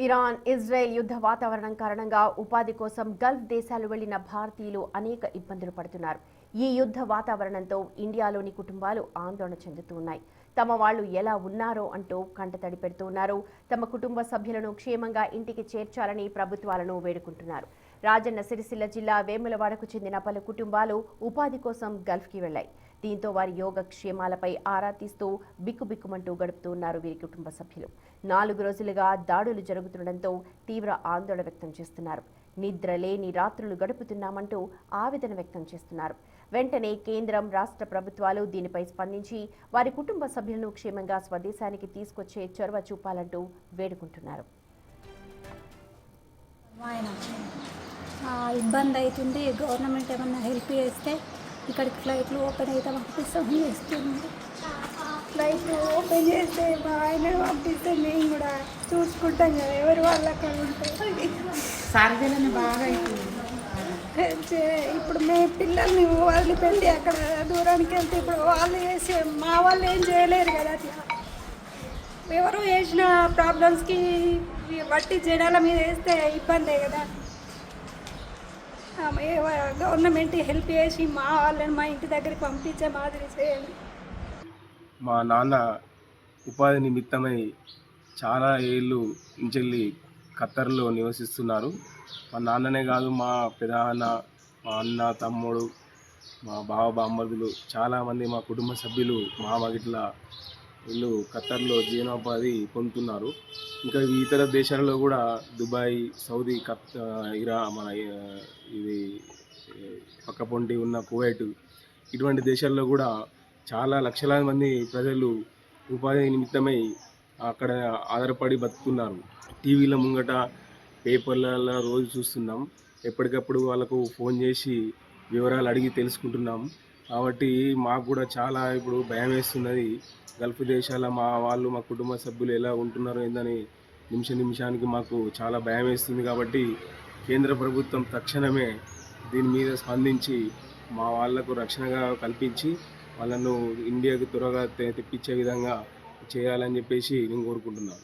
Iran, Israel యుద్ధ వాతావరణం కారణంగా ఉపాధి కోసం గల్ఫ్ దేశాలు వెళ్లిన భారతీయులు అనేక ఇబ్బందులు పడుతున్నారు. ఈ యుద్ధ వాతావరణంతో ఇండియాలోని కుటుంబాలు ఆందోళన చెందుతున్నాయి. తమ వాళ్ళు ఎలా ఉన్నారో అంటూ కంటతడి పెడుతున్నారు. తమ కుటుంబ సభ్యులను క్షేమంగా ఇంటికి చేర్చాలని ప్రభుత్వాలను వేడుకుంటున్నారు. రాజన్న సిరిసిల్ల జిల్లా వేములవాడకు చెందిన పలు కుటుంబాలు ఉపాధి కోసం గల్ఫ్కి వెళ్లాయి. దీంతో వారి యోగక్షేమాలపై ఆరా తీస్తూ బిక్కుబిక్కుమంటూ గడుపుతున్నారు వీరి కుటుంబ సభ్యులు. 4 రోజులుగా దాడులు జరుగుతుండటంతో తీవ్ర ఆందోళన వ్యక్తం చేస్తున్నారు. నిద్ర లేని రాత్రులు గడుపుతున్నామంటూ ఆవేదన వ్యక్తం చేస్తున్నారు. వెంటనే కేంద్రం, రాష్ట్ర ప్రభుత్వాలు దీనిపై స్పందించి వారి కుటుంబ సభ్యులను క్షేమంగా స్వదేశానికి తీసుకొచ్చే చొరవ చూపాలంటూ వేడుకుంటున్నారు. ఇబ్బంది అవుతుంది. గవర్నమెంట్ ఏమన్నా హెల్ప్ చేస్తే ఇక్కడికి ఫ్లైట్లు ఓపెన్ అయితే పంపిస్తాం చేస్తుంది. ఫ్లైట్లు ఓపెన్ చేస్తే మా ఆయన పంపిస్తే మేము కూడా చూసుకుంటాం కదా, ఎవరి వాళ్ళు అక్కడ ఉంటాయి. సార్జీలను బాగా అవుతుంది. ఇప్పుడు మేము పిల్లల్ని వదిలిపెట్టి అక్కడ దూరానికి వెళ్తే ఇప్పుడు వాళ్ళు చేసి మా వాళ్ళు ఏం చేయలేరు కదా. అట్లా ఎవరు చేసిన ప్రాబ్లమ్స్కి బట్టి జనాల మీద వేస్తే ఇబ్బందే కదా. గవర్నమెంట్ హెల్ప్ చేసి మా వాళ్ళని మా ఇంటి దగ్గరికి పంపించే మాదిరి చేయండి. మా నాన్న ఉపాధి నిమిత్తమై చాలా ఏళ్ళు నుంచి ఖత్తర్లో నివసిస్తున్నారు. మా నాన్ననే కాదు, మా పెదనాన్న, మా అన్న, తమ్ముడు, మా బావ, బామ్మర్దులు, చాలామంది మా కుటుంబ సభ్యులు మామగిట్ల వీళ్ళు ఖత్తర్లో జీవనోపాధి పొందుతున్నారు. ఇంకా ఇతర దేశాలలో కూడా దుబాయ్, సౌదీ, మన ఇది పక్కపొంటి ఉన్న కువైట్, ఇటువంటి దేశాల్లో కూడా చాలా లక్షలాది మంది ప్రజలు ఉపాధి నిమిత్తమై అక్కడ ఆధారపడి బతుకుతున్నారు. టీవీల ముంగట, పేపర్లలో రోజు చూస్తున్నాం. ఎప్పటికప్పుడు వాళ్ళకు ఫోన్ చేసి వివరాలు అడిగి తెలుసుకుంటున్నాం. కాబట్టి మాకు కూడా చాలా ఇప్పుడు భయం వేస్తున్నది. గల్ఫ్ దేశాల మా వాళ్ళు, మా కుటుంబ సభ్యులు ఎలా ఉంటున్నారో ఏందని నిమిషానికి మాకు చాలా భయం వేస్తుంది. కాబట్టి కేంద్ర ప్రభుత్వం తక్షణమే దీని మీద స్పందించి మా వాళ్లకు రక్షణగా కల్పించి వాళ్ళను ఇండియాకి త్వరగా తెప్పించే విధంగా చేయాలని చెప్పేసి నేను కోరుకుంటున్నాను.